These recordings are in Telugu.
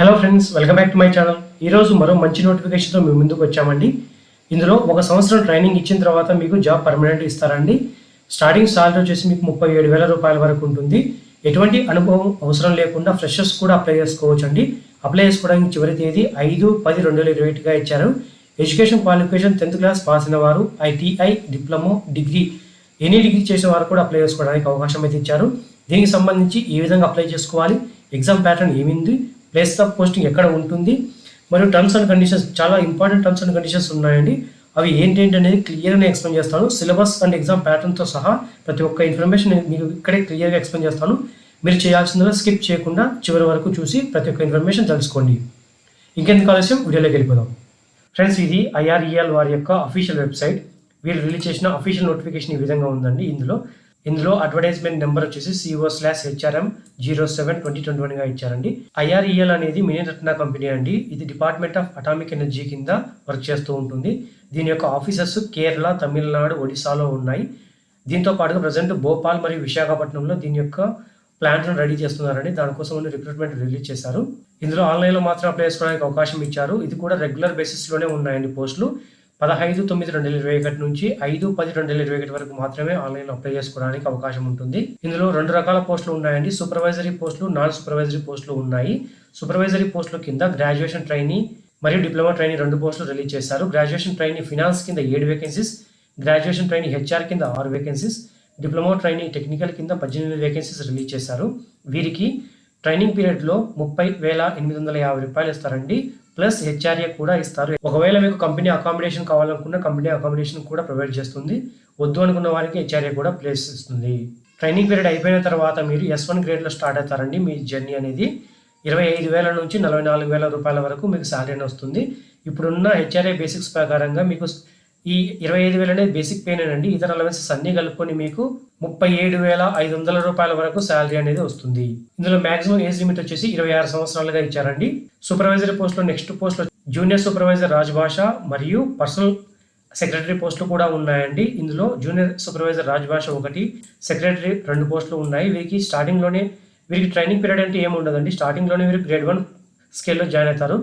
Hello friends, welcome back to my channel. ఈరోజు మరో మంచి నోటిఫికేషన్తో మేము ముందుకు వచ్చామండి. ఇందులో 1 సంవత్సరం ట్రైనింగ్ ఇచ్చిన తర్వాత మీకు జాబ్ పర్మనెంట్ ఇస్తారండి. స్టార్టింగ్ సాలరీ వచ్చేసి మీకు 37,000 రూపాయల వరకు ఉంటుంది. ఎటువంటి అనుభవం అవసరం లేకుండా ఫ్రెషర్స్ కూడా అప్లై చేసుకోవచ్చు అండి. అప్లై చేసుకోవడానికి చివరి తేదీ 5/10/2021గా ఇచ్చారు. Education qualification 10th class pass అయిన వారు, ITI, diploma, degree, any degree చేసే వారు కూడా అప్లై చేసుకోవడానికి అవకాశం అయితే ఇచ్చారు. దీనికి సంబంధించి ఏ విధంగా అప్లై చేసుకోవాలి, ఎగ్జామ్ ప్యాటర్న్ ఏమింది, ప్లేస్ ఆఫ్ పోస్టింగ్ ఎక్కడ ఉంటుంది, మరియు టర్మ్స్ అండ్ కండిషన్స్, చాలా ఇంపార్టెంట్ టర్మ్స్ అండ్ కండిషన్స్ ఉన్నాయండి. అవి ఏంటేంటి అనేది క్లియర్గా ఎక్స్ప్లెయిన్ చేస్తాను. సిలబస్ అండ్ ఎగ్జామ్ ప్యాటర్న్తో సహా ప్రతి ఒక్క ఇన్ఫర్మేషన్ మీకు ఇక్కడే క్లియర్గా ఎక్స్ప్లెయిన్ చేస్తాను. మీరు చేయాల్సిందిగా స్కిప్ చేయకుండా చివరి వరకు చూసి ప్రతి ఒక్క ఇన్ఫర్మేషన్ తెలుసుకోండి. ఇంకెందుకు ఆలస్యం, వీడియోలోకి వెళ్ళిపోదాం. ఫ్రెండ్స్, ఇది IREL వారి యొక్క అఫీషియల్ వెబ్సైట్. వీళ్ళు రిలీజ్ చేసిన అఫీషియల్ నోటిఫికేషన్ ఈ విధంగా ఉందండి. ఇందులో అడ్వర్టైజ్మెంట్ నెంబర్ వచ్చేసి CO/HRM 07/2021గా ఇచ్చారండి. IREL అనేది మినీరత్న కంపెనీ అండి. ఇది డిపార్ట్మెంట్ ఆఫ్ అటామిక్ ఎనర్జీ కింద వర్క్ చేస్తూ ఉంటుంది. దీని యొక్క ఆఫీసెస్ కేరళ, తమిళనాడు, ఒడిశాలో ఉన్నాయి. దీంతో పాటుగా ప్రజెంట్ భోపాల్ మరియు విశాఖపట్నంలో దీని యొక్క ప్లాంట్ను రెడీ చేస్తున్నారండి. దానికోసం రిక్రూట్మెంట్ రిలీజ్ చేశారు. ఇందులో ఆన్లైన్లో మాత్రం అప్లై చేసుకోవడానికి అవకాశం ఇచ్చారు. ఇది కూడా రెగ్యులర్ బేసిస్లోనే ఉన్నాయండి. పోస్టులు 15/9/2021 నుంచి 5/10/2021 వరకు మాత్రమే ఆన్లైన్లో అప్లై చేసుకోవడానికి అవకాశం ఉంటుంది. ఇందులో 2 రకాల పోస్టులు ఉన్నాయండి. సూపర్వైజరీ పోస్టులు, నాన్ సూపర్వైజరీ పోస్టులు ఉన్నాయి. సూపర్వైజరీ పోస్టుల కింద గ్రాడ్యుయేషన్ ట్రైనీ మరియు డిప్లొమా ట్రైనీ 2 పోస్టులు రిలీజ్ చేశారు. గ్రాడ్యుయేషన్ ట్రైనీ ఫినాన్స్ కింద 7 వేకెన్సీస్, గ్రాడ్యుయేషన్ ట్రైనీ HR కింద 6 వేకెన్సీస్, డిప్లొమా ట్రైనీ టెక్నికల్ కింద 18 వేకెన్సీస్ రిలీజ్ చేశారు. వీరికి ట్రైనింగ్ పీరియడ్లో 30,850 రూపాయలు ఇస్తారండి. ప్లస్ HRA కూడా ఇస్తారు. ఒకవేళ మీకు కంపెనీ అకామిడేషన్ కావాలనుకున్న కంపెనీ అకామిడేషన్ కూడా ప్రొవైడ్ చేస్తుంది. వద్దు అనుకున్న వారికి HRA కూడా ప్లేస్ ఇస్తుంది. ట్రైనింగ్ పీరియడ్ అయిపోయిన తర్వాత మీరు S1 గ్రేడ్లో స్టార్ట్ అవుతారండి. మీ జర్నీ అనేది 25,000 నుంచి 44,000 రూపాయల వరకు మీకు శాలరీ వస్తుంది. ఇప్పుడున్న HRA బేసిక్స్ ప్రకారంగా మీకు ఈ 25,000 అనేది బేసిక్ పేన్ అండి. ఇతర అలవెన్సెస్ అన్ని కలుపుకొని మీకు 37,500 రూపాయల వరకు శాలరీ అనేది వస్తుంది. ఇందులో మాక్సిమం ఏజ్ లిమిట్ వచ్చేసి 26 సంవత్సరాలుగా ఇచ్చారండి. సూపర్వైజరీ పోస్టులో నెక్స్ట్ పోస్టులో జూనియర్ సూపర్వైజర్ రాజ్భాష మరియు పర్సనల్ సెక్రటరీ పోస్టులు కూడా ఉన్నాయండి. ఇందులో జూనియర్ సూపర్వైజర్ రాజ్భాష 1, సెక్రటరీ 2 పోస్టులు ఉన్నాయి. వీరికి ట్రైనింగ్ పీరియడ్ అంటే ఏమి ఉండదండి. స్టార్టింగ్లోనే వీరు గ్రేడ్ 1 స్కేల్లో జాయిన్ అవుతారు.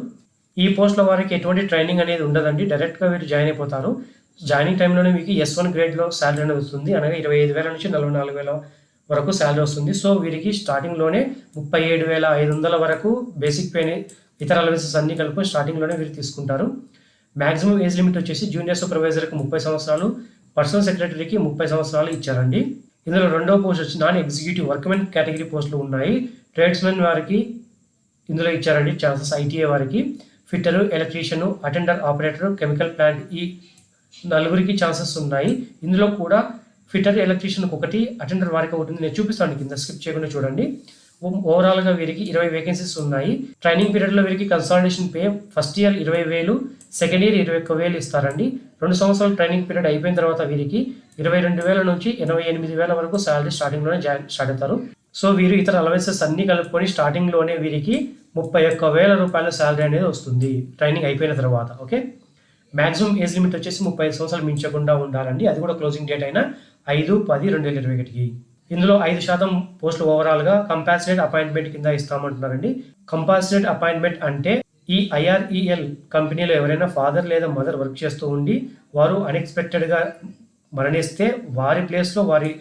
ఈ పోస్టుల వారికి ఎటువంటి ట్రైనింగ్ అనేది ఉండదండి. డైరెక్ట్గా వీరు జాయిన్ అయిపోతారు. జాయినింగ్ టైంలోనే మీకు S1 గ్రేడ్లో శాలరీ అనేది వస్తుంది. అనగా 25,000 నుంచి 44,000 వరకు శాలరీ వస్తుంది. సో వీరికి స్టార్టింగ్లోనే 37,500 వరకు బేసిక్ పే, ఇతర అలవెన్సెస్ అన్ని కలుపుకొని స్టార్టింగ్లోనే వీరు తీసుకుంటారు. మాక్సిమం ఏజ్ లిమిట్ వచ్చేసి జూనియర్ సూపర్వైజర్కి 30 సంవత్సరాలు, పర్సనల్ సెక్రటరీకి 30 సంవత్సరాలు ఇచ్చారండి. ఇందులో 2వ పోస్ట్ వచ్చి నాన్ ఎగ్జిక్యూటివ్ వర్క్మెన్ కేటగిరీ పోస్టులు ఉన్నాయి. ట్రేడ్స్మెన్ వారికి ఇందులో ఇచ్చారండి ఛాన్సెస్. ITA వారికి fitter, electrician, attender, operator, chemical plant, ఈ 4 ఛాన్సెస్ ఉన్నాయి. ఇందులో కూడా ఫిట్టర్, ఎలక్ట్రీషియన్కి 1, అటెండర్ వారికి 1 ఉంది. నేను చూపిస్తాను కింద, స్కిప్ చేయకుండా చూడండి. ఓవరాల్గా వీరికి 20 వేకెన్సీస్ ఉన్నాయి. ట్రైనింగ్ పీరియడ్లో వీరికి consolidation pay first year 20,000, second year 21,000 ఇస్తారండి. 2 సంవత్సరాల ట్రైనింగ్ పీరియడ్ అయిపోయిన తర్వాత వీరికి 22,000 నుంచి 88,000 వరకు శాలరీ స్టార్టింగ్లోనే స్టార్ట్ అవుతారు. సో వీరు ఇతర అలవెన్సెస్ అన్ని కలుపుకొని స్టార్టింగ్లోనే వీరికి 31,000 రూపాయల శాలరీ అనేది వస్తుంది ట్రైనింగ్ అయిపోయిన తర్వాత. ఓకే, మాక్సిమం ఏజ్ లిమిట్ వచ్చేసి 35 సంవత్సరాలు మించకుండా ఉండాలండి. అది కూడా క్లోజింగ్ డేట్ అయిన 5/10/2021కి. ఇందులో 5% పోస్టులు ఓవరాల్గా కంపాసినేట్ అపాయింట్మెంట్ కింద ఇస్తామంటున్నారండి. కంపాసినేట్ అపాయింట్మెంట్ అంటే ఈ IREL కంపెనీలో ఎవరైనా ఫాదర్ లేదా మదర్ వర్క్ చేస్తూ ఉండి వారు అన్ఎక్స్పెక్టెడ్గా మరణిస్తే వారి ప్లేస్లో వారి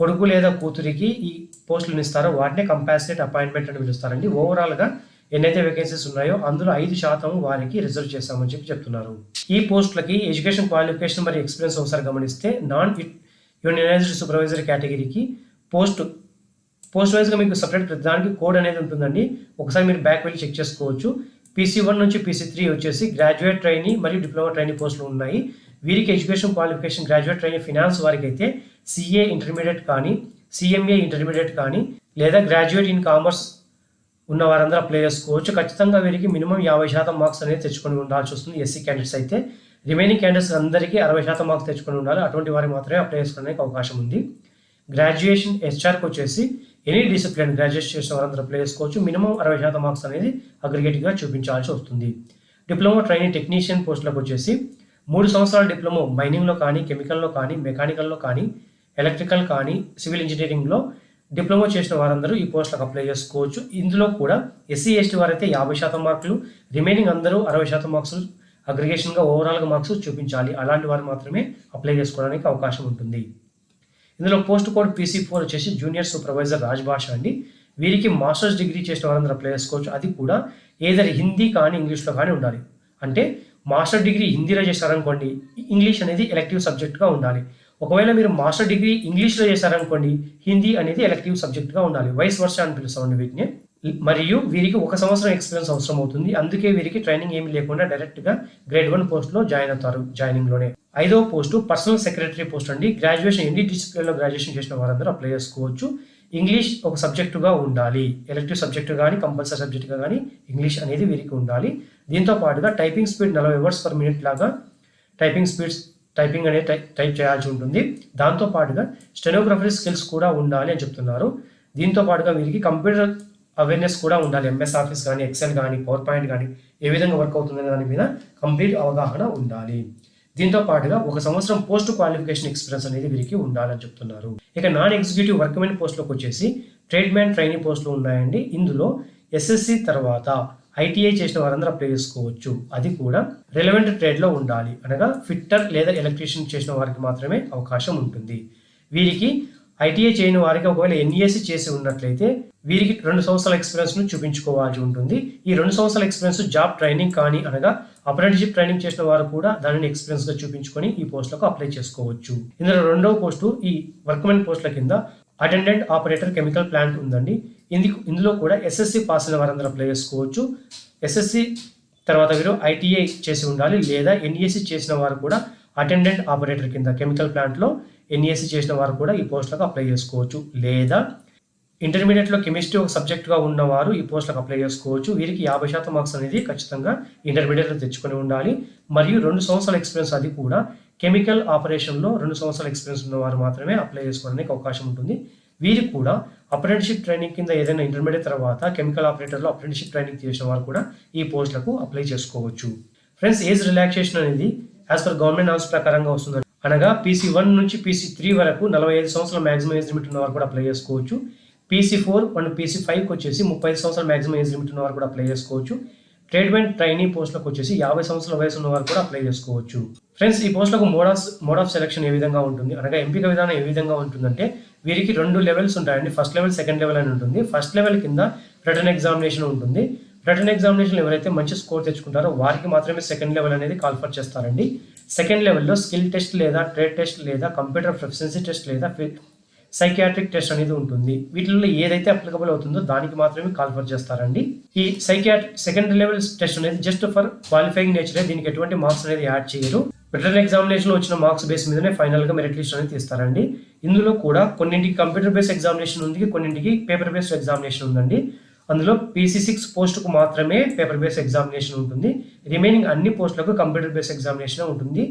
కొడుకు లేదా కూతురికి ఈ పోస్టులను ఇస్తారో వాటినే కంపాసినేట్ అపాయింట్మెంట్ అని పిలుస్తారండి. ఓవరాల్గా ఎన్నైతే వేకెన్సీస్ ఉన్నాయో అందులో 5% వారికి రిజర్వ్ చేస్తామని చెప్తున్నారు. ఈ పోస్టులకి ఎడ్యుకేషన్ క్వాలిఫికేషన్ మరియు ఎక్స్పీరియన్స్ ఒకసారి గమనిస్తే నాన్ యూనియనైజ్డ్ సూపర్వైజరీ కేటగిరీకి పోస్ట్ వైజ్గా మీకు సపరేట్ దానికి కోడ్ అనేది ఉంటుందండి. ఒకసారి మీరు బ్యాక్ వెళ్ళి చెక్ చేసుకోవచ్చు. PC1 నుంచి PC3 వచ్చేసి గ్రాడ్యుయేట్ ట్రైనీ మరియు డిప్లొమా ట్రైనీ పోస్టులు ఉన్నాయి. వీరికి education qualification graduate trainee finance వారికి అయితే CA ఇంటర్మీడియట్ కానీ, CMA ఇంటర్మీడియట్ కానీ, లేదా గ్రాడ్యుయేట్ ఇన్ కామర్స్ ఉన్న వారందరూ అప్లై చేసుకోవచ్చు. ఖచ్చితంగా వీరికి మినిమం 50% మార్క్స్ అనేది తెచ్చుకొని ఉండాల్సి వస్తుంది. SC క్యాండిడేట్స్ అయితే. రిమైనింగ్ క్యాండిడేట్స్ అందరికీ 60% మార్క్స్ తెచ్చుకొని ఉండాలి. అటువంటి వారికి మాత్రమే అప్లై చేసుకోవడానికి అవకాశం ఉంది. గ్రాడ్యుయేషన్ HRకి వచ్చేసి ఎనీ డిసిప్లిన్ గ్రాడ్యుయేట్ చేసిన వారందరూ అప్లై చేసుకోవచ్చు. మినిమం 60% మార్క్స్ అనేది అగ్రిగేట్గా చూపించాల్సి వస్తుంది. డిప్లొమా ట్రైనింగ్ టెక్నీషియన్ పోస్టులకు వచ్చేసి 3 సంవత్సరాల డిప్లొమా మైనింగ్లో కానీ, కెమికల్లో కానీ, మెకానికల్లో కానీ, ఎలక్ట్రికల్ కానీ, సివిల్ ఇంజనీరింగ్లో డిప్లొమా చేసిన వారందరూ ఈ పోస్టులకు అప్లై చేసుకోవచ్చు. ఇందులో కూడా ఎస్సీ ఎస్టీ వారైతే 50% మార్కులు, రిమైనింగ్ అందరూ 60% మార్క్స్ అగ్రిగేషన్గా ఓవరాల్గా మార్క్స్ చూపించాలి. అలాంటి వారు మాత్రమే అప్లై చేసుకోవడానికి అవకాశం ఉంటుంది. ఇందులో పోస్ట్ కోడ్ PC4 వచ్చేసి జూనియర్ సూపర్వైజర్ రాజ్భాష అండి. వీరికి మాస్టర్స్ డిగ్రీ చేసిన వారందరూ అప్లై చేసుకోవచ్చు. అది కూడా ఏదైనా హిందీ కానీ ఇంగ్లీష్లో కానీ ఉండాలి. అంటే మాస్టర్ డిగ్రీ హిందీలో చేశారనుకోండి, ఇంగ్లీష్ అనేది ఎలెక్టివ్ సబ్జెక్ట్గా ఉండాలి. ఒకవేళ మీరు మాస్టర్ డిగ్రీ ఇంగ్లీష్లో చేశారనుకోండి, హిందీ అనేది ఎలెక్టివ్ సబ్జెక్ట్గా ఉండాలి. వైస్ వర్సా అని పిలుస్తామండి వీటిని. మరియు వీరికి 1 సంవత్సరం ఎక్స్పీరియన్స్ అవసరం అవుతుంది. అందుకే వీరికి ట్రైనింగ్ ఏమీ లేకుండా డైరెక్ట్గా గ్రేడ్ 1 పోస్ట్లో జాయిన్ అవుతారు జాయినింగ్లోనే. 5వ పోస్టు పర్సనల్ సెక్రటరీ పోస్ట్ అండి. గ్రాడ్యుయేషన్ ఎన్ని డిసిప్లిన్లో గ్రాడ్యుయేషన్ చేసిన వారందరూ అప్లై చేసుకోవచ్చు. ఇంగ్లీష్ ఒక సబ్జెక్టుగా ఉండాలి. ఎలెక్టివ్ సబ్జెక్టు కానీ కంపల్సరీ సబ్జెక్టుగా కానీ ఇంగ్లీష్ అనేది వీరికి ఉండాలి. దీంతో పాటుగా typing speed 40 words per minute లాగా టైపింగ్ అనేది టైప్ చేయాల్సి ఉంటుంది. దాంతో పాటుగా స్టెనోగ్రఫీ స్కిల్స్ కూడా ఉండాలి అని చెప్తున్నారు. దీంతో పాటుగా వీరికి కంప్యూటర్ అవేర్నెస్ కూడా ఉండాలి. MS ఆఫీస్ కానీ, ఎక్సెల్ కానీ, పవర్ పాయింట్ కానీ ఏ విధంగా వర్క్ అవుతుందనే దాని మీద కంప్లీట్ అవగాహన ఉండాలి. దీంతో పాటుగా 1 సంవత్సరం పోస్ట్ క్వాలిఫికేషన్ ఎక్స్పీరియన్స్ అనేది వీరికి ఉండాలని చెప్తున్నారు. ఇక నాన్ ఎగ్జిక్యూటివ్ వర్క్మెన్ పోస్ట్లోకి వచ్చేసి ట్రేడ్ మ్యాన్ ట్రైనింగ్ పోస్టులు ఉన్నాయండి. ఇందులో SSC తర్వాత ITI చేసిన వారందరూ అప్లై చేసుకోవచ్చు. అది కూడా రిలవెంట్ ట్రేడ్లో ఉండాలి. అనగా ఫిట్టర్ లేదా ఎలక్ట్రీషియన్ చేసిన వారికి మాత్రమే అవకాశం ఉంటుంది. వీరికి ITI చేయని వారికి ఒకవేళ NESC చేసి ఉన్నట్లయితే వీరికి 2 సంవత్సరాల ఎక్స్పీరియన్స్ను చూపించుకోవాల్సి ఉంటుంది. ఈ 2 సంవత్సరాల ఎక్స్పీరియన్స్ జాబ్ ట్రైనింగ్ కానీ అనగా అప్రెంటిస్షిప్ ట్రైనింగ్ చేసిన వారు కూడా దానిని ఎక్స్పీరియన్స్గా చూపించుకొని ఈ పోస్టులకు అప్లై చేసుకోవచ్చు. ఇందులో 2వ పోస్టు ఈ వర్క్మెన్ పోస్టుల కింద అటెండెంట్ ఆపరేటర్ కెమికల్ ప్లాంట్ ఉందండి. ఇందులో కూడా SSC పాస్ అయిన వారందరూ అప్లై చేసుకోవచ్చు. SSC తర్వాత వీరు ITI చేసి ఉండాలి లేదా NESC చేసిన వారు కూడా అటెండెంట్ ఆపరేటర్ కింద కెమికల్ ప్లాంట్లో NESC చేసిన వారు కూడా ఈ పోస్టులకు అప్లై చేసుకోవచ్చు. లేదా ఇంటర్మీడియట్లో కెమిస్ట్రీ ఒక సబ్జెక్టుగా ఉన్నవారు ఈ పోస్టులకు అప్లై చేసుకోవచ్చు. వీరికి 50% మార్క్స్ అనేది ఖచ్చితంగా ఇంటర్మీడియట్లో తెచ్చుకొని ఉండాలి. మరియు 2 సంవత్సరాల ఎక్స్పీరియన్స్, అది కూడా కెమికల్ ఆపరేషన్లో 2 సంవత్సరాల ఎక్స్పీరియన్స్ ఉన్నవారు మాత్రమే అప్లై చేసుకోవడానికి అవకాశం ఉంటుంది. వీరికి కూడా అప్రెంటిస్షిప్ ట్రైనింగ్ కింద ఏదైనా ఇంటర్మీడియట్ తర్వాత కెమికల్ ఆపరేటర్లో అప్రెంటిస్షిప్ ట్రైనింగ్ చేసిన వారు కూడా ఈ పోస్టులకు అప్లై చేసుకోవచ్చు. ఫ్రెండ్స్, ఏజ్ రిలాక్సేషన్ అనేది యాజ్ పర్ గవర్నమెంట్ నామ్స్ ప్రకారంగా వస్తుంది. అనగా PC1 నుంచి PC3 వరకు 45 సంవత్సరాల మ్యాక్సిమం ఏజ్ లిమిట్ ఉన్న వారు కూడా అప్లై చేసుకోవచ్చు. PC4 అండ్ PC5కి వచ్చేసి 35 సంవత్సరాల మ్యాక్సిమం ఏజ్ లిమిట్ ఉన్న వారు కూడా అప్లై చేసుకోవచ్చు. ట్రేడ్మెన్ ట్రైనింగ్ పోస్టులకు వచ్చేసి 50 సంవత్సరాల వయసు ఉన్న వారు కూడా అప్లై చేసుకోవచ్చు. ఫ్రెండ్స్, ఈ పోస్టులకు మోడ్ ఆఫ్ సెలక్షన్ ఏ విధంగా ఉంటుంది అనగా ఎంపిక విధానం ఏ విధంగా ఉంటుందంటే వీరికి 2 లెవెల్స్ ఉంటాయండి. ఫస్ట్ లెవెల్, సెకండ్ లెవెల్ అని ఉంటుంది. ఫస్ట్ లెవెల్ కింద రిటన్ ఎగ్జామినేషన్ ఉంటుంది. రిటన్ ఎగ్జామినేషన్ ఎవరైతే మంచి స్కోర్ తెచ్చుకుంటారో వారికి మాత్రమే సెకండ్ లెవెల్ అనేది కాల్ఫర్ చేస్తారండి. సెకండ్ లెవెల్లో స్కిల్ టెస్ట్ లేదా ట్రేడ్ టెస్ట్ లేదా కంప్యూటర్ ప్రొఫిషియన్సీ టెస్ట్ లేదా సైకియాట్రిక్ టెస్ట్ అనేది ఉంటుంది. వీటిల్లో ఏదైతే అప్లికబుల్ అవుతుందో దానికి మాత్రమే కాల్ఫర్ చేస్తారండి. ఈ సెకండ్ లెవెల్ టెస్ట్ అనేది జస్ట్ ఫర్ క్వాలిఫైయింగ్ నేచరే, దీనికి ఎటువంటి మార్క్స్ అనేది యాడ్ చేయరు. రిటన్ ఎగ్జామినేషన్ వచ్చిన మార్క్స్ బేస్ మీదనే ఫైనల్గా మెరిట్ లిస్ట్ అనేది తీస్తారండి. ఇందులో కూడా కొన్నింటికి కంప్యూటర్ బేస్డ్ ఎగ్జామినేషన్ ఉంది, కొన్నింటికి పేపర్ బేస్డ్ ఎగ్జామినేషన్ ఉందండి. అందులో PC6 పోస్టుకు మాత్రమే పేపర్ బేస్డ్ ఎగ్జామినేషన్ ఉంటుంది. రిమైనింగ్ అన్ని పోస్టులకు కంప్యూటర్ బేస్డ్ ఎగ్జామినేషన్ ఉంటుంది.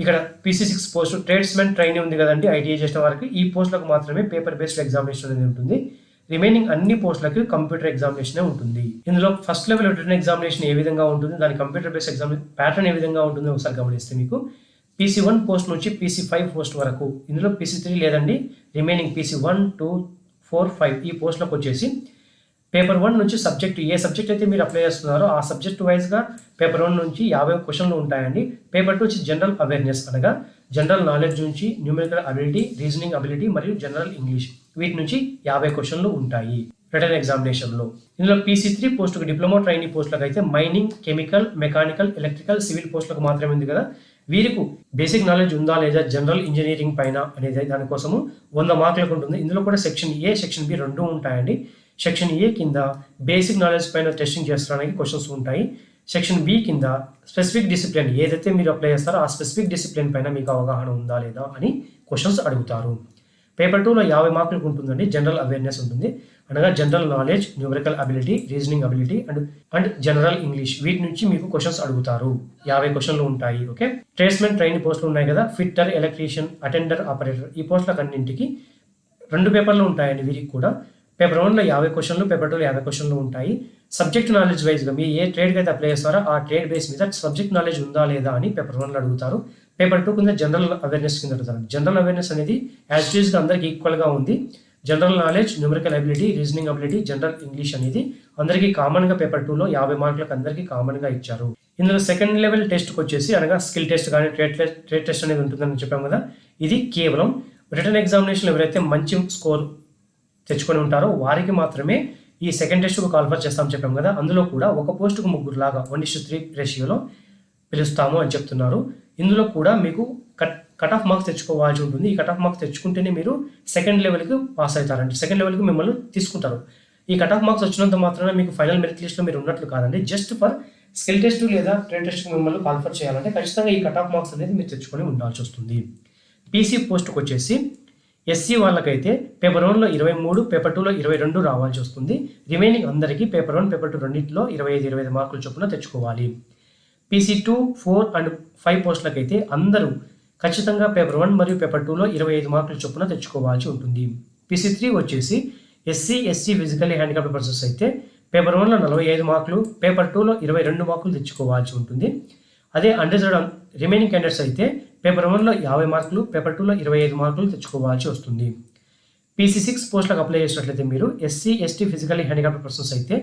ఇక్కడ PC6 పోస్ట్ ట్రేడ్స్మెన్ ట్రైనింగ్ ఉంది కదండి, ITI చేసిన వారికి ఈ పోస్టులకు మాత్రమే పేపర్ బేస్డ్ ఎగ్జామినేషన్ అనేది ఉంటుంది. రిమైనింగ్ అన్ని పోస్టులకు కంప్యూటర్ ఎగ్జామినేషన్ ఉంటుంది. ఇందులో ఫస్ట్ లెవెల్ రిటర్న్ ఎగ్జామినేషన్ ఏ విధంగా ఉంటుంది, దాని కంప్యూటర్ బేస్డ్ ఎగ్జామ్ ప్యాటర్న్ ఏ విధంగా ఉంటుందో ఒకసారి గమనిస్తే మీకు PC1 పోస్ట్ నుంచి PC5 పోస్ట్ వరకు, ఇందులో PC3 లేదండి, రిమైనింగ్ PC1, 2, 4, 5 ఈ పోస్టులకు వచ్చేసి పేపర్ 1 నుంచి సబ్జెక్ట్ ఏ సబ్జెక్ట్ అయితే మీరు అప్లై చేస్తున్నారో ఆ సబ్జెక్ట్ వైజ్గా పేపర్ 1 నుంచి 50 క్వశ్చన్లు ఉంటాయండి. పేపర్ 2 వచ్చి జనరల్ అవేర్నెస్ అనగా జనరల్ నాలెడ్జ్ నుంచి న్యూమెరికల్ అబిలిటీ, రీజనింగ్ అబిలిటీ మరియు జనరల్ ఇంగ్లీష్, వీటి నుంచి 50 క్వశ్చన్లు ఉంటాయి రిటర్న్ ఎగ్జామినేషన్లో. ఇందులో PC3 పోస్టుకు డిప్లొమా ట్రైనింగ్ పోస్టులకు అయితే mining, chemical, mechanical, electrical, civil పోస్టులకు మాత్రమే ఉంది కదా. వీరికి బేసిక్ నాలెడ్జ్ ఉందా లేదా జనరల్ ఇంజనీరింగ్ పైన అనేది దానికోసము 100 మార్కులకు ఉంటుంది. ఇందులో కూడా సెక్షన్ ఏ, సెక్షన్ బి 2 ఉంటాయండి. సెక్షన్ ఏ కింద బేసిక్ నాలెడ్జ్ పైన టెస్టింగ్ చేసడానికి క్వశ్చన్స్ ఉంటాయి. సెక్షన్ బి కింద స్పెసిఫిక్ డిసిప్లిన్ ఏదైతే మీరు అప్లై చేస్తారో ఆ స్పెసిఫిక్ డిసిప్లిన్ పైన మీకు అవగాహన ఉందా లేదా అని క్వశ్చన్స్ అడుగుతారు. పేపర్ 2లో 50 మార్కులకు ఉంటుందండి. జనరల్ అవేర్నెస్ ఉంటుంది, అనగా general knowledge, numerical ability, reasoning ability and general English, వీటి నుంచి మీకు క్వశ్చన్స్ అడుగుతారు. 50 క్వశ్చన్లు ఉంటాయి. ఓకే, ట్రేడ్స్మెన్ ట్రైనింగ్ పోస్టులు ఉన్నాయి కదా, ఫిట్టర్, ఎలక్ట్రీషియన్, అటెండర్, ఆపరేటర్, ఈ పోస్టులకు అన్నింటికి 2 పేపర్లు ఉంటాయండి. వీరికి కూడా పేపర్ 1లో 50 క్వశ్చన్లు, పేపర్ 2లో 50 క్వశ్చన్లు ఉంటాయి. సబ్జెక్ట్ నాలెడ్జ్ వైజ్గా మీరు ఏ ట్రేడ్కి అయితే అప్లై చేస్తారో ఆ ట్రేడ్ బేస్ మీద సబ్జెక్ట్ నాలెడ్జ్ ఉందా లేదా అని పేపర్ 1లో అడుగుతారు. పేపర్ 2 కింద జనరల్ అవేర్నెస్ కింద అడుగుతారు. జనరల్ అవేర్నెస్ అనేది యాజ్ యూజ్గా అందరికి ఈక్వల్గా ఉంది. General knowledge, numerical ability, reasoning ability, general English అనేది అందరికీ కామన్గా పేపర్ 2లో 50 మార్కులకు అందరికీ కామన్గా ఇచ్చారు. ఇందులో సెకండ్ లెవెల్ టెస్ట్కి వచ్చేసి అనగా స్కిల్ టెస్ట్ కానీ ట్రేడ్ టెస్ట్ అనేది ఉంటుందని చెప్పాం కదా. ఇది కేవలం రిటర్న్ ఎగ్జామినేషన్ ఎవరైతే మంచి స్కోర్ తెచ్చుకొని ఉంటారో వారికి మాత్రమే ఈ సెకండ్ టెస్ట్కు కాల్ఫర్ చేస్తామని చెప్పాం కదా. అందులో కూడా ఒక పోస్టుకు 3 లాగా 1:3 రేషియోలో పిలుస్తాము అని చెప్తున్నారు. ఇందులో కూడా మీకు కట్ ఆఫ్ మార్క్స్ తెచ్చుకోవాల్సి ఉంటుంది. ఈ కట్ ఆఫ్ మార్క్స్ తెచ్చుకుంటేనే మీరు సెకండ్ లెవెల్కి పాస్ అవుతారండి. సెకండ్ లెవెల్కి మిమ్మల్ని తీసుకుంటారు. ఈ కట్ ఆఫ్ మార్క్స్ వచ్చినంత మాత్రాన మీకు ఫైనల్ మెరిట్ లిస్ట్లో మీరు ఉన్నట్లు కాదండి. జస్ట్ ఫర్ స్కిల్ టెస్ట్ లేదా ట్రేడ్ టెస్ట్కి మిమ్మల్ని కాల్ఫర్ చేయాలంటే ఖచ్చితంగా ఈ కట్ ఆఫ్ మార్క్స్ అనేది మీరు తెచ్చుకొని ఉండాల్సి వస్తుంది. పీసీ పోస్ట్కి వచ్చేసి ఎస్సీ వాళ్ళకైతే పేపర్ 1లో 23, పేపర్ 2లో 22 రావాల్సి వస్తుంది. రిమైనింగ్ అందరికీ పేపర్ 1, పేపర్ 2 రెండింటిలో 25 మార్కుల చొప్పున తెచ్చుకోవాలి. పీసీ 2, 4 అండ్ 5 పోస్టులకైతే అందరూ ఖచ్చితంగా పేపర్ 1 మరియు పేపర్ 2లో 25 మార్కుల చొప్పున తెచ్చుకోవాల్సి ఉంటుంది. పీసీ 3 వచ్చేసి SC, ST, physically handicapped persons అయితే పేపర్ 1లో 45 మార్కులు, పేపర్ 2లో 22 మార్కులు తెచ్చుకోవాల్సి ఉంటుంది. అదే అన్రిజర్వ్డ్ రిమైనింగ్ క్యాండిడేట్స్ అయితే పేపర్ 1లో 50 మార్కులు, పేపర్ 2లో 25 మార్కులు తెచ్చుకోవాల్సి వస్తుంది. పీసీ 6 పోస్టులకు అప్లై చేసినట్లయితే మీరు SC, ST, physically handicapped persons అయితే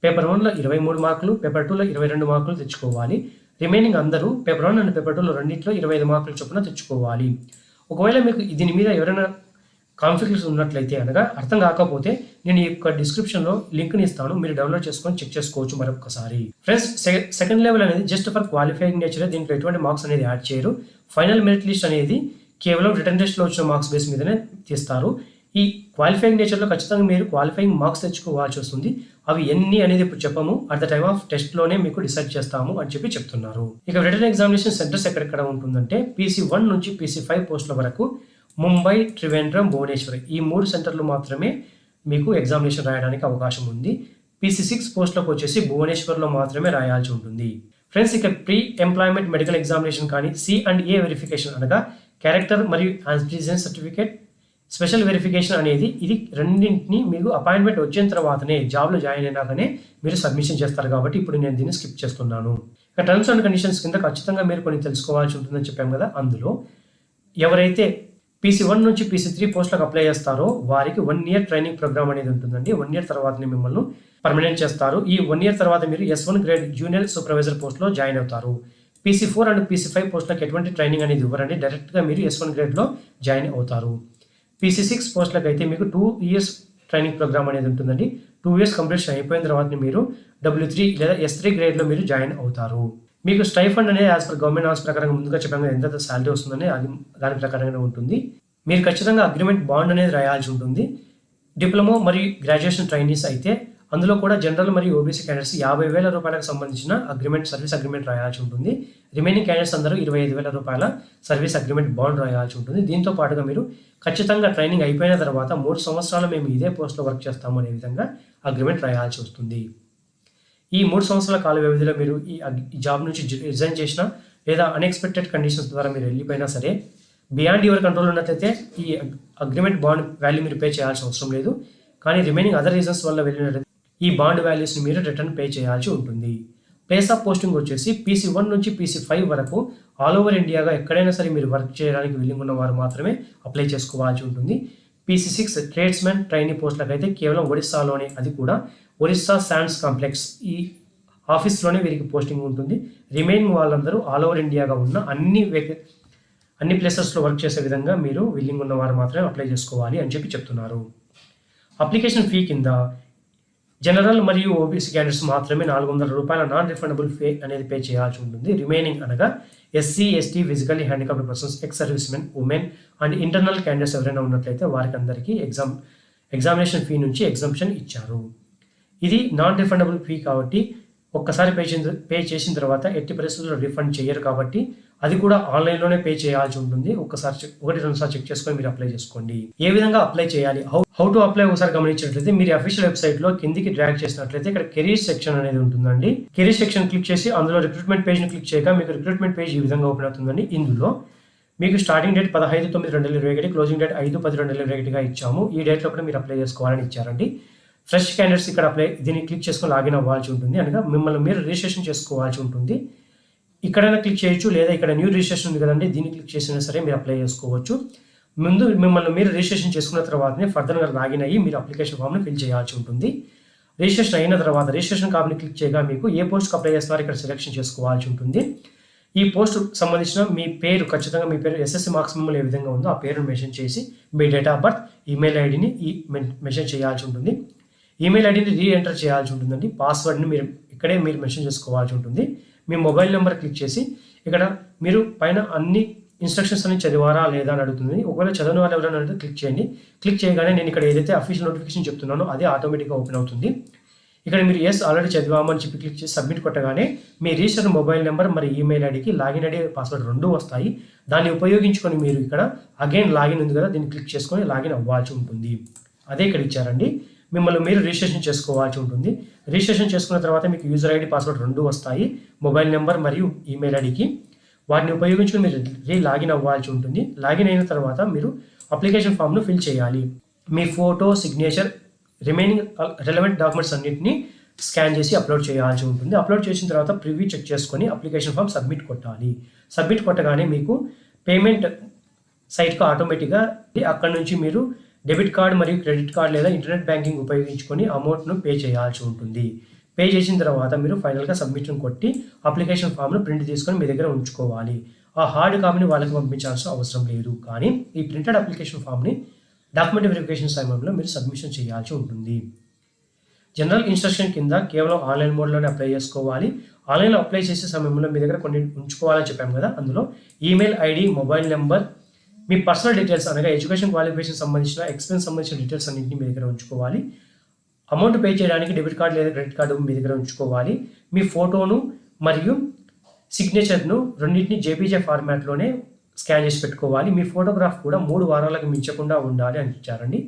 పేపర్ 1లో 23 మార్కులు, పేపర్ 2లో 22 మార్కులు తెచ్చుకోవాలి. రిమైనింగ్ అందరూ పేపర్ 1 అండ్ పేపర్ 2లో రెండింటిలో 25 మార్కుల చొప్పున తెచ్చుకోవాలి. ఒకవేళ మీకు దీని మీద ఎవరైనా కాన్ఫ్లిక్ట్స్ ఉన్నట్లయితే అనగా అర్థం కాకపోతే నేను ఈ యొక్క డిస్క్రిప్షన్లో లింక్ని ఇస్తాను, మీరు డౌన్లోడ్ చేసుకొని చెక్ చేసుకోవచ్చు మరొకసారి. ఫ్రెండ్స్, సెకండ్ లెవెల్ అనేది జస్ట్ ఫర్ క్వాలిఫైయింగ్ నేచర్. దీంట్లో ఎటువంటి మార్క్స్ అనేది యాడ్ చేయరు. ఫైనల్ మెరిట్ లిస్ట్ అనేది కేవలం రిటర్న్ టెస్ట్లో వచ్చిన మార్క్స్ బేస్ మీదనే తీస్తారు. ఈ క్వాలిఫైయింగ్ నేచర్లో ఖచ్చితంగా మీరు క్వాలిఫైయింగ్ మార్క్స్ తెచ్చుకోవాల్సి వస్తుంది. అవి ఎన్ని అనేది ఇప్పుడు చెప్పము, అట్ ద టైమ్ ఆఫ్ టెస్ట్లోనే మీకు డిసైడ్ చేస్తాము అని చెప్తున్నారు. ఇక రిటర్న్ ఎగ్జామినేషన్ సెంటర్స్ ఎక్కడెక్కడ ఉంటుందంటే పీసీ 1 నుంచి పీసీ 5 పోస్టుల వరకు ముంబై, త్రివేంద్రం, భువనేశ్వర్ ఈ 3 సెంటర్లు మాత్రమే మీకు ఎగ్జామినేషన్ రాయడానికి అవకాశం ఉంది. పీసీ 6 పోస్టులకు వచ్చేసి భువనేశ్వర్లో మాత్రమే రాయాల్సి ఉంటుంది. ఫ్రెండ్స్, ఇక ప్రీ ఎంప్లాయ్మెంట్ మెడికల్ ఎగ్జామినేషన్ కానీ C&A వెరిఫికేషన్ అనగా క్యారెక్టర్ మరియు ఆంటిజెన్ సర్టిఫికేట్ స్పెషల్ వెరిఫికేషన్ అనేది ఇది రెండింటిని మీకు అపాయింట్మెంట్ వచ్చిన తర్వాతనే జాబ్లో జాయిన్ అయినాకనే మీరు సబ్మిషన్ చేస్తారు. కాబట్టి ఇప్పుడు నేను దీన్ని స్కిప్ చేస్తున్నాను. ఇక టర్మ్స్ అండ్ కండిషన్స్ కింద ఖచ్చితంగా మీరు కొన్ని తెలుసుకోవాల్సి ఉంటుందని చెప్పాం కదా. అందులో ఎవరైతే పీసీ 1 నుంచి పీసీ 3 పోస్టులకు అప్లై చేస్తారో వారికి 1 ఇయర్ ట్రైనింగ్ ప్రోగ్రామ్ అనేది ఉంటుందండి. 1 ఇయర్ తర్వాతనే మిమ్మల్ని పర్మనెంట్ చేస్తారు. ఈ 1 ఇయర్ తర్వాత మీరు S1 గ్రేడ్ జూనియర్ సూపర్వైజర్ పోస్ట్లో జాయిన్ అవుతారు. పీసీ 4 అండ్ పీసీ 5 పోస్టులకు ఎటువంటి ట్రైనింగ్ అనేది ఇవ్వరండి. డైరెక్ట్గా మీరు S1 గ్రేడ్లో జాయిన్ అవుతారు. పీసీ 6 పోస్టులకు అయితే మీకు 2 ఇయర్స్ ట్రైనింగ్ ప్రోగ్రామ్ అనేది ఉంటుందండి. 2 ఇయర్స్ కంప్లీషన్ అయిపోయిన తర్వాత మీరు W3 లేదా S3 గ్రేడ్లో మీరు జాయిన్ అవుతారు. మీకు స్టైఫండ్ అనేది యాజ్ పర్ గవర్నమెంట్ నామ్స్ ప్రకారంగా ముందుగా చెప్పాము ఎంత శాలరీ వస్తుందని అది దాని ప్రకారంగానే ఉంటుంది. మీరు ఖచ్చితంగా అగ్రిమెంట్ బాండ్ అనేది రాయాల్సి ఉంటుంది. డిప్లొమా మరియు గ్రాడ్యుయేషన్ ట్రైనీస్ అయితే అందులో కూడా జనరల్ మరియు ఓబీసీ క్యాండిడేట్స్ 50,000 రూపాయలకు సంబంధించిన సర్వీస్ అగ్రిమెంట్ రాయాల్సి ఉంటుంది. రిమైనింగ్ క్యాండిడేట్స్ అందరూ 25,000 రూపాయల సర్వీస్ అగ్రిమెంట్ బాండ్ రాయాల్సి ఉంటుంది. దీంతో పాటుగా మీరు ఖచ్చితంగా ట్రైనింగ్ అయిపోయిన తర్వాత 3 సంవత్సరాలు మేము ఇదే పోస్ట్లో వర్క్ చేస్తాము అనే విధంగా అగ్రిమెంట్ రాయాల్సి వస్తుంది. ఈ 3 సంవత్సరాల కాల వ్యవధిలో మీరు ఈ జాబ్ నుంచి రిజైన్ చేసినా లేదా అన్ఎక్స్పెక్టెడ్ కండిషన్స్ ద్వారా మీరు వెళ్ళిపోయినా సరే బియాండ్ యువర్ కంట్రోల్ ఉన్నట్లయితే ఈ అగ్రిమెంట్ బాండ్ వాల్యూ మీరు పే చేయాల్సిన అవసరం లేదు. కానీ రిమైనింగ్ అదర్ రీజన్స్ వల్ల వెళ్ళినట్లయితే ఈ బాండ్ వాల్యూస్ని మీరు రిటర్న్ పే చేయాల్సి ఉంటుంది. ప్లేస్ ఆఫ్ పోస్టింగ్ వచ్చేసి పీసీ 1 నుంచి పీసీ 5 వరకు ఆల్ ఓవర్ ఇండియాగా ఎక్కడైనా సరే మీరు వర్క్ చేయడానికి విల్లింగ్ ఉన్న వారు మాత్రమే అప్లై చేసుకోవాల్సి ఉంటుంది. పీసీ 6 ట్రేడ్స్మెన్ ట్రైనీ పోస్టులకు అయితే కేవలం ఒడిస్సాలోనే, అది కూడా ఒరిస్సా శాండ్స్ కాంప్లెక్స్ ఈ ఆఫీస్లోనే వీరికి పోస్టింగ్ ఉంటుంది. రిమైనింగ్ వాళ్ళందరూ ఆల్ ఓవర్ ఇండియాగా ఉన్న అన్ని ప్లేసెస్లో వర్క్ చేసే విధంగా మీరు విల్లింగ్ ఉన్న వారు మాత్రమే అప్లై చేసుకోవాలి అని చెప్తున్నారు. అప్లికేషన్ ఫీ కింద జనరల్ మరియు ఓబీసీ క్యాండిడేట్స్ మాత్రమే 400 రూపాయల నాన్ రిఫండబుల్ ఫీ అనేది పే చేయాల్సి ఉంటుంది. రిమైనింగ్ అనగా SC, ST, physically handicapped persons, ex servicemen, women and internal candidates ఎవరైనా ఉన్నట్లయితే వారికి అందరికీ ఎగ్జామినేషన్ ఫీ నుంచి ఎగ్జంప్షన్ ఇచ్చారు. ఇది నాన్ రిఫండబుల్ ఫీ కాబట్టి ఒక్కసారి పే చేసిన తర్వాత ఎట్టి పరిస్థితుల్లో రిఫండ్ చేయరు. కాబట్టి అది కూడా ఆన్లైన్లోనే పే చేయాల్సి ఉంటుంది. ఒకటి 2 సార్లు చెక్ చేసుకొని మీరు అప్లై చేసుకోండి. ఏ విధంగా అప్లై చేయాలి, హౌ టు అప్లై ఒకసారి గమనించినట్లయితే మీరు అఫీషియల్ వెబ్సైట్లో కిందికి డ్రాగ్ చేసినట్లయితే ఇక్కడ కెరీర్ సెక్షన్ అనేది ఉంటుందండి. కెరీర్ సెక్షన్ క్లిక్ చేసి అందులో రిక్రూట్మెంట్ పేజ్ని క్లిక్ చేయగా మీకు రిక్రూట్మెంట్ పేజ్ ఈ విధంగా ఓపెన్ అవుతుందండి. ఇందులో మీకు స్టార్టింగ్ డేట్ 15/9/2021, క్లోజింగ్ డేట్ 5/10/2021గా ఇచ్చాము. ఈ డేట్లో కూడా మీరు అప్లై చేసుకోవాలని ఇచ్చారండి. ఫ్రెష్ క్యాండిడేట్స్ ఇక్కడ దీన్ని క్లిక్ చేసుకొని లాగిన్ అవ్వాల్సి ఉంటుంది. అనగా మిమ్మల్ని మీరు రిజిస్ట్రేషన్ చేసుకోవాల్సి ఉంటుంది. ఇక్కడైనా క్లిక్ చేయొచ్చు లేదా ఇక్కడ న్యూ రిజిస్ట్రేషన్ ఉంది కదండి, దీన్ని క్లిక్ చేసినా సరే మీరు అప్లై చేసుకోవచ్చు. ముందు మిమ్మల్ని మీరు రిజిస్ట్రేషన్ చేసుకున్న తర్వాతనే ఫర్దర్గా లాగిన్ అయ్యి మీరు అప్లికేషన్ ఫామ్ను ఫిల్ చేయాల్సి ఉంటుంది. రిజిస్ట్రేషన్ అయిన తర్వాత రిజిస్ట్రేషన్ కాపీని క్లిక్ చేయగా మీకు ఏ పోస్ట్కి అప్లై చేస్తున్నారో ఇక్కడ సెలెక్షన్ చేసుకోవాల్సి ఉంటుంది. ఈ పోస్ట్ సంబంధించిన మీ పేరు ఖచ్చితంగా మీ పేరు ఎస్ఎస్సి మార్క్స్ మెమోలో ఏ విధంగా ఉందో ఆ పేరును మెన్షన్ చేసి మీ డేట్ ఆఫ్ బర్త్, ఈమెయిల్ ఐడిని మెన్షన్ చేయాల్సి ఉంటుంది. ఈమెయిల్ ఐడిని రీఎంటర్ చేయాల్సి ఉంటుందండి. పాస్వర్డ్ని మీరు మెన్షన్ చేసుకోవాల్సి ఉంటుంది. మీ మొబైల్ నెంబర్ క్లిక్ చేసి ఇక్కడ మీరు పైన అన్ని ఇన్స్ట్రక్షన్స్ అన్ని చదివారా లేదా అని అడుగుతుంది. ఒకవేళ చదవని వాళ్ళు ఎవరైనా అడిగితే క్లిక్ చేయండి. క్లిక్ చేయగానే నేను ఇక్కడ ఏదైతే అఫీషియల్ నోటిఫికేషన్ చెప్తున్నానో అదే ఆటోమేటిక్గా ఓపెన్ అవుతుంది. ఇక్కడ మీరు ఆల్రెడీ చదివామని చెప్పి క్లిక్ చేసి సబ్మిట్ కొట్టగానే మీ రిజిస్టర్ మొబైల్ నెంబర్ మరి ఈమెయిల్ ఐడికి లాగిన్ ఐడి పాస్వర్డ్ 2 వస్తాయి. దాన్ని ఉపయోగించుకొని మీరు ఇక్కడ అగైన్ లాగిన్ ఉంది కదా, దీన్ని క్లిక్ చేసుకొని లాగిన్ అవ్వాల్సి ఉంటుంది. అదే ఇక్కడ ఇచ్చారండి. మిమ్మల్ని మీరు రిజిస్ట్రేషన్ చేసుకోవాల్సి ఉంటుంది. రిజిస్ట్రేషన్ చేసుకున్న తర్వాత మీకు యూజర్ ఐడి పాస్వర్డ్ 2 వస్తాయి మొబైల్ నెంబర్ మరియు ఈమెయిల్ ఐడికి. వాటిని ఉపయోగించుకొని మీరు లాగిన్ అవ్వాల్సి ఉంటుంది. లాగిన్ అయిన తర్వాత మీరు అప్లికేషన్ ఫామ్ను ఫిల్ చేయాలి. మీ photo, signature, remaining relevant documents అన్నింటినీ స్కాన్ చేసి అప్లోడ్ చేయాల్సి ఉంటుంది. అప్లోడ్ చేసిన తర్వాత ప్రివ్యూ చెక్ చేసుకొని అప్లికేషన్ ఫామ్ సబ్మిట్ కొట్టాలి. సబ్మిట్ కొట్టగానే మీకు పేమెంట్ సైట్కి ఆటోమేటిక్గా అక్కడ నుంచి మీరు డెబిట్ కార్డ్ మరియు క్రెడిట్ కార్డ్ లేదా ఇంటర్నెట్ బ్యాంకింగ్ ఉపయోగించుకొని అమౌంట్ను పే చేయాల్సి ఉంటుంది. పే చేసిన తర్వాత మీరు ఫైనల్గా సబ్మిషన్ కొట్టి అప్లికేషన్ ఫామ్ను ప్రింట్ తీసుకొని మీ దగ్గర ఉంచుకోవాలి. ఆ హార్డ్ కాపీని వాళ్ళకి పంపించాల్సిన అవసరం లేదు. కానీ ఈ ప్రింటెడ్ అప్లికేషన్ ఫామ్ని డాక్యుమెంట్ వెరిఫికేషన్ సమయంలో మీరు సబ్మిషన్ చేయాల్సి ఉంటుంది. జనరల్ ఇన్స్ట్రక్షన్ కింద కేవలం ఆన్లైన్ మోడ్లోనే అప్లై చేసుకోవాలి. ఆన్లైన్లో అప్లై చేసే సమయంలో మీ దగ్గర కొన్ని ఉంచుకోవాలని చెప్పాము కదా, అందులో ఈమెయిల్ ఐడి, మొబైల్ నెంబర్, మీ పర్సనల్ డీటెయిల్స్ అనగా ఎడ్యుకేషన్ క్వాలిఫికేషన్ సంబంధించిన, ఎక్స్పెన్స్ సంబంధించిన డీటెయిల్స్ అన్నింటినీ మీ దగ్గర ఉంచుకోవాలి. అమౌంట్ పే చేయడానికి డెబిట్ కార్డు లేదా క్రెడిట్ కార్డు మీ దగ్గర ఉంచుకోవాలి. మీ ఫోటోను మరియు సిగ్నేచర్ను రెండింటిని జేపీజే ఫార్మాట్లోనే స్కాన్ చేసి పెట్టుకోవాలి. మీ ఫోటోగ్రాఫ్ కూడా 3 వారాలకు మించకుండా ఉండాలి అని ఇచ్చారండి.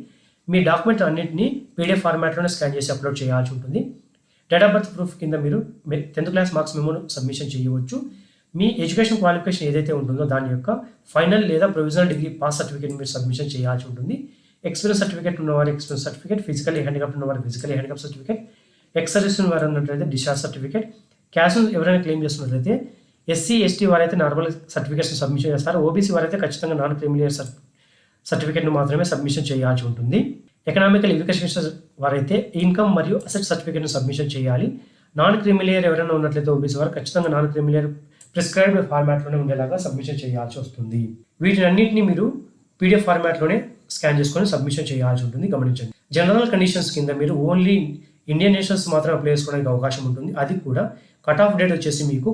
మీ డాక్యుమెంట్ అన్నింటినీ పీడిఎఫ్ ఫార్మాట్లోనే స్కాన్ చేసి అప్లోడ్ చేయాల్సి ఉంటుంది. డేట్ ఆఫ్ బర్త్ ప్రూఫ్ కింద మీరు 10th క్లాస్ మార్క్స్ మెమోను సబ్మిషన్ చేయవచ్చు. మీ ఎడ్యుకేషన్ క్వాలిఫికేషన్ ఏదైతే ఉంటుందో దాని యొక్క ఫైనల్ లేదా ప్రొవిజనల్ డిగ్రీ పాస్ సర్టిఫికేట్ మీరు సబ్మిషన్ చేయాల్సి ఉంటుంది. ఎక్స్పీరియన్స్ సర్టిఫికేట్ ఉన్నవారు ఎక్స్పీరియన్స్ సర్టిఫికేట్, ఫిజికల్లీ హ్యాండిక్యాప్డ్ ఉన్నవారు physically handicap certificate, ex service వారు ఉన్నట్లయితే డిశ్చార్జ్ సర్టిఫికేట్, క్యాష్ ఎవరైనా క్లెయిమ్ చేస్తున్నట్లయితే ఎస్సీ, ఎస్టీ వారైతే నార్మల్ సర్టిఫికేట్స్ సబ్మిషన్ చేస్తారు. ఓబీసీ వారైతే ఖచ్చితంగా నాన్ క్రిమిలియర్ సర్టిఫికేట్ను మాత్రమే సబ్మిషన్ చేయాల్సి ఉంటుంది. ఎకనామికల్ ఎడ్యుకేషన్ వారైతే ఇన్కమ్ మరియు అసెట్ సర్టిఫికేట్ను సబ్మిషన్ చేయాలి. నాన్ క్రిమిలియర్ ఎవరైనా ఉన్నట్లయితే ఓబీసీ వారు ఖచ్చితంగా నాన్ క్రిమిలియర్ ప్రిస్క్రైబ్డ్ ఫార్మాట్లోనే ఉండేలాగా సబ్మిషన్ చేయాల్సి వస్తుంది. వీటినన్నింటినీ మీరు పీడిఎఫ్ ఫార్మాట్లోనే స్కాన్ చేసుకొని సబ్మిషన్ చేయాల్సి ఉంటుంది. గమనించండి, జనరల్ కండిషన్స్ కింద మీరు ఓన్లీ ఇండియన్ నేషనల్స్ మాత్రం అప్లై చేసుకోవడానికి అవకాశం ఉంటుంది. అది కూడా కట్ ఆఫ్ డేట్ వచ్చేసి మీకు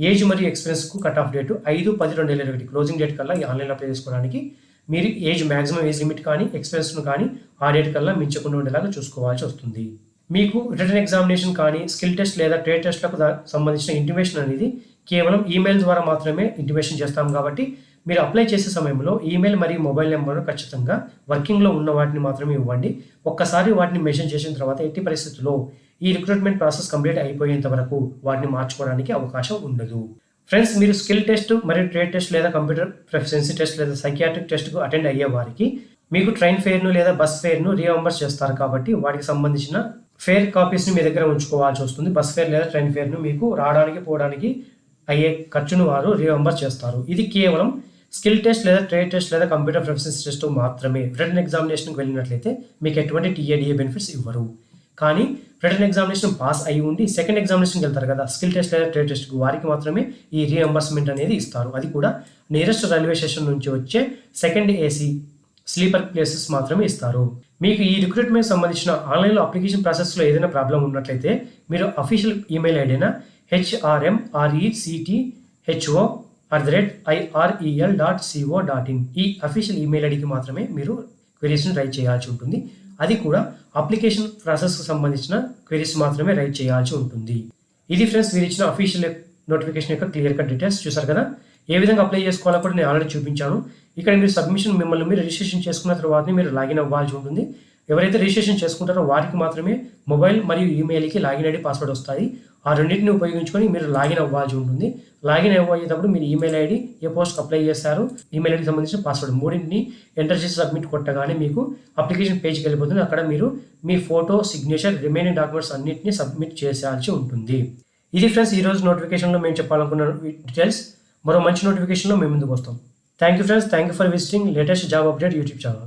ఏజ్ మరియు ఎక్స్పీరియన్స్కు cut off date 5/10/2021 closing date కల్లా ఈ ఆన్లైన్లో అప్లై చేసుకోవడానికి మీరు ఏజ్ మ్యాక్సిమం ఏజ్ లిమిట్ కానీ ఎక్స్పీరియన్స్ను కానీ ఆ డేట్ కల్లా మించకుండా ఉండేలాగా చూసుకోవాల్సి వస్తుంది. మీకు రిటర్న్ ఎగ్జామినేషన్ కానీ స్కిల్ టెస్ట్ లేదా ట్రేడ్ టెస్ట్లకు సంబంధించిన ఇంటిమేషన్ అనేది కేవలం ఈమెయిల్ ద్వారా మాత్రమే ఇంటిమేషన్ చేస్తాం. కాబట్టి మీరు అప్లై చేసే సమయంలో ఈమెయిల్ మరియు మొబైల్ నెంబర్ను ఖచ్చితంగా వర్కింగ్లో ఉన్న వాటిని మాత్రమే ఇవ్వండి. ఒక్కసారి వాటిని మెన్షన్ చేసిన తర్వాత ఎట్టి పరిస్థితుల్లో ఈ రిక్రూట్మెంట్ ప్రాసెస్ కంప్లీట్ అయిపోయేంత వరకు వాటిని మార్చుకోవడానికి అవకాశం ఉండదు. ఫ్రెండ్స్, మీరు స్కిల్ టెస్ట్ మరియు ట్రేడ్ టెస్ట్ లేదా కంప్యూటర్ ప్రొఫిషియన్సీ టెస్ట్ లేదా సైకియాట్రిక్ టెస్ట్కు అటెండ్ అయ్యే వారికి మీకు ట్రైన్ ఫేర్ను లేదా బస్ ఫేర్ను రీఎంబర్స్ చేస్తారు. కాబట్టి వాటికి సంబంధించిన ఫేర్ కాపీస్ని మీ దగ్గర ఉంచుకోవాల్సి వస్తుంది. బస్ ఫేర్ లేదా ట్రైన్ ఫేర్ను మీకు రావడానికి పోవడానికి అయ్యే ఖర్చును వారు రీఎంబర్స్ చేస్తారు. ఇది కేవలం స్కిల్ టెస్ట్ లేదా ట్రేడ్ టెస్ట్ లేదా కంప్యూటర్ ప్రొఫిషియన్సీ టెస్ట్ మాత్రమే. రిటర్న్ ఎగ్జామినేషన్కి వెళ్ళినట్లయితే మీకు ఎటువంటి టీఏడిఏ బెనిఫిట్స్ ఇవ్వరు. కానీ రిటర్న్ ఎగ్జామినేషన్ పాస్ అయ్యి ఉండి సెకండ్ ఎగ్జామినేషన్కి వెళ్తారు కదా, స్కిల్ టెస్ట్ లేదా ట్రేడ్ టెస్ట్కి, వారికి మాత్రమే ఈ రీఎంబర్స్మెంట్ అనేది ఇస్తారు. అది కూడా నియరెస్ట్ రైల్వే స్టేషన్ నుంచి వచ్చే సెకండ్ ఏసీ స్లీపర్ ప్లేసెస్ మాత్రమే ఇస్తారు. మీకు ఈ రిక్రూట్మెంట్ సంబంధించిన ఆన్లైన్లో అప్లికేషన్ ప్రాసెస్లో ఏదైనా ప్రాబ్లం ఉన్నట్లయితే మీరు అఫీషియల్ ఈమెయిల్ ఐడి అయినా hrmreccho@irel.co.in ఈ అఫీషియల్ ఈమెయిల్ ఐడికి మాత్రమే మీరు క్వెరీస్ని రైట్ చేయాల్సి ఉంటుంది. అది కూడా అప్లికేషన్ ప్రాసెస్కి సంబంధించిన క్వెరీస్ మాత్రమే రైట్ చేయాల్సి ఉంటుంది. ఇది ఫ్రెండ్స్ మీరు ఇచ్చిన అఫీషియల్ నోటిఫికేషన్ యొక్క క్లియర్ కట్ డీటెయిల్స్. చూసారు కదా, ఏ విధంగా అప్లై చేసుకోవాలో కూడా నేను ఆల్రెడీ చూపించాను. ఇక్కడ మీరు సబ్మిషన్ మిమ్మల్ని మీరు రిజిస్ట్రేషన్ చేసుకున్న తర్వాతనే మీరు లాగిన్ అవ్వాల్సి ఉంటుంది. ఎవరైతే రిజిస్ట్రేషన్ చేసుకుంటారో వారికి మాత్రమే మొబైల్ మరియు ఈమెయిల్కి లాగిన్ ఐడి పాస్వర్డ్ వస్తాయి. ఆ రెండింటిని ఉపయోగించుకొని మీరు లాగిన్ అవ్వాల్సి ఉంటుంది. లాగిన్ అయ్యేటప్పుడు మీరు ఈమెయిల్ ఐడి, ఏ పోస్ట్కి అప్లై చేశారు, ఈమెయిల్ ఐడికి సంబంధించిన పాస్వర్డ్ మూడింటిని ఎంటర్ చేసి సబ్మిట్ కొట్టగానే మీకు అప్లికేషన్ పేజ్కి వెళ్ళిపోతుంది. అక్కడ మీరు మీ ఫోటో, సిగ్నేచర్, రిమైనింగ్ డాక్యుమెంట్స్ అన్నింటినీ సబ్మిట్ చేయాల్సి ఉంటుంది. ఇది ఫ్రెండ్స్ ఈరోజు నోటిఫికేషన్లో మేము చెప్పాలనుకున్న డీటెయిల్స్. మరో మంచి నోటిఫికేషన్లో మేము ముందుకు వస్తాం. Thank you friends, thank you for visiting latest job update YouTube channel.